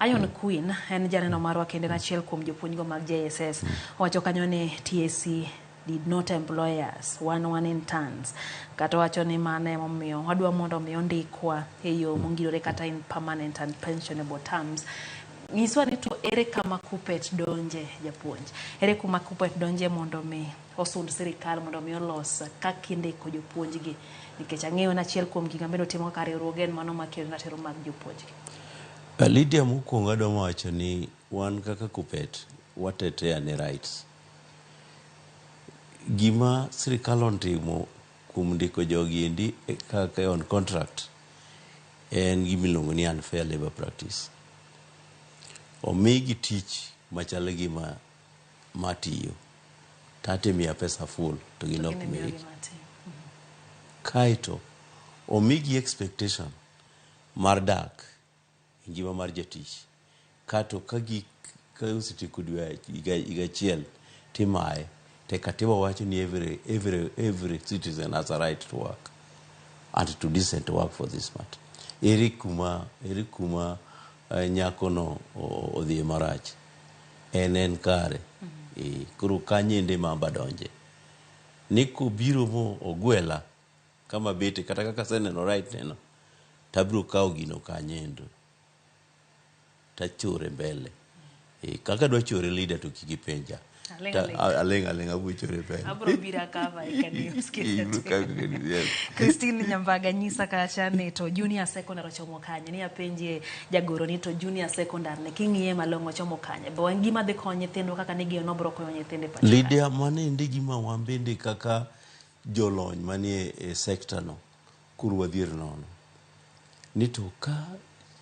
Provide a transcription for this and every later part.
Ion Queen en janeno marwa kende achiel kuom jopuonjgo mag JSS wacho kanyo ni TSC did not employ us one interns kata wacho ni mane momiyo wadwa mondo mi ondikwa e yo mongirore kata in permanent and pensionable terms. Nyiswa ni to ere kama kupet donje japuonj, ere kuma kupet donje mondo mi osund sirikal mondo mi olos ka kinde ko jopuonjgi nikech ang'eyo na achiel kuom gik mabedo timo kare rogen mano makelo natero mag jopuonjgi. Lydia mokwongo adwa wacho ni wan kaka kupet watete ane rights. Gima sirikal ontimo kuom ndiko jogi endi kaka on contract en gimiluongo ni unfair labor practice. Omigi tich machalo gima matiyo tatimiya pesa full to ginok migi. Kaito omigi expectation mar dak ngima mar jatich kato ka osetieko dwe higa achiel timaye te katiba wacho ni every citizen has a right to work and to decent work for this matter. Ere kuma nyakono odhi marach en kare koro kanyende mamba donje ni kobiro mo ogwela kama bete kata kaka seneno right neno tabiro kawo gino kanyendo tachore mbele kaka dwa chore leader to kikipenja alenga buchore mbele abro bira kava Christine Nyambaga nyisa kacha ni to junior secondary chomo kanye ni apenje jagoro ni to junior secondary ne king'iye malongo chomo kanye bo ngima de konye nyithindo kaka nigi no bro konyo nyithinde pacha leader mane ndigi ma wambende kaka jolony manie e sector no kurwa dhier nono ni to ka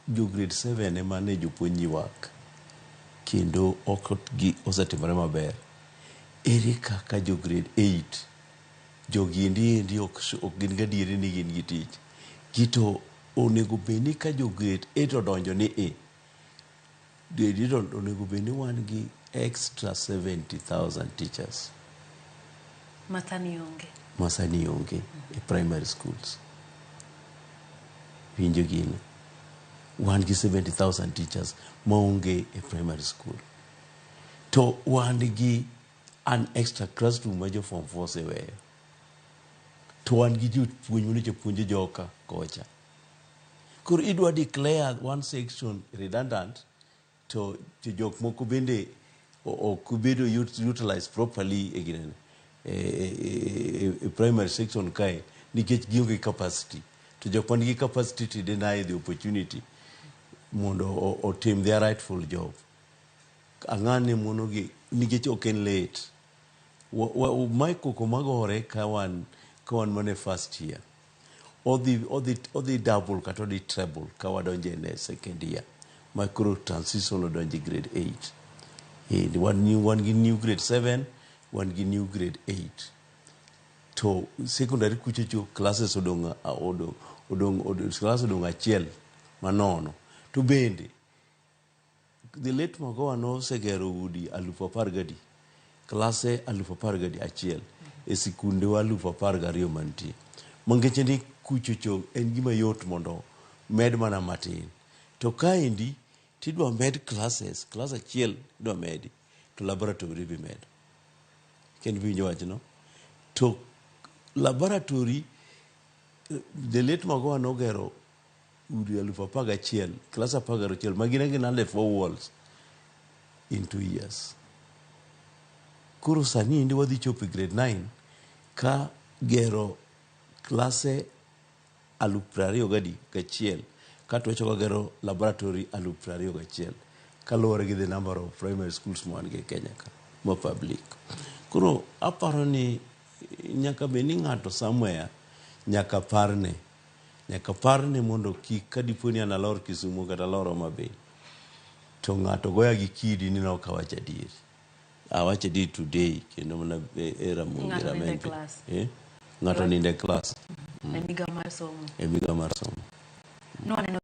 jo grade 7 emane jopuonji wak kendo okgi osetimore maber ere kaka jo grade 8 jogi endi ok gin gadieri ni gin gi tich kito onego beni ka jo grade 8 odonjo ni onego beni wan gi extra 70,000 teachers masani onge e primary schools. Winjo gini wan gi 70,000 teachers maonge e primary school to wan gi an extra classroom ma jo form 4 seweyo to wan gi jopuonj monego puonje joka kocha koro idwa declare one section redundant to jok moko bende ok bedo utilized properly again primary section kae nikech gionge capacity to jok man gi capacity to deny the opportunity mondo otim their rightful job. Ang'ane monogi nikech ok en late Michael komagore ka wan mane first year odhi double kata odhi treble ka wadonje ne second year micro transition odonje grade 8 wan gi new grade 7 wan gi new grade 8 to secondary kuchocho classes odong achiel manono to bende the late Magoha nosegero udi 10,000 klase 10,000 e sikunde wa 12,000 mantie mangeche ni kuchocho en gima yot mondo med mana matin to kaendi tidwa med classes class achiel idwa medi to laboratory bi med ken winjo wachno to laboratory the late Magoha nogero udi 11,000 class 11 magina under 4 walls in 2 years. Kuro sani indi wadhi chopo grade 9 ka gero klase 21,000 kato wacho gero laboratory 21,000 kaluwore gi the number of primary schools mwan gi Kenya ka ma public. Kuro aparo ni nyaka be ni ng'ato somewhere nyaka parne mondo kik kadiponi an alor Kisumu kata alor Homa Bay to ng'ato goya gi kidi ni no kawacha dir awacha dir today kendo mana e Ramogi ramembe ng'ato ninde klas e migao mar somo no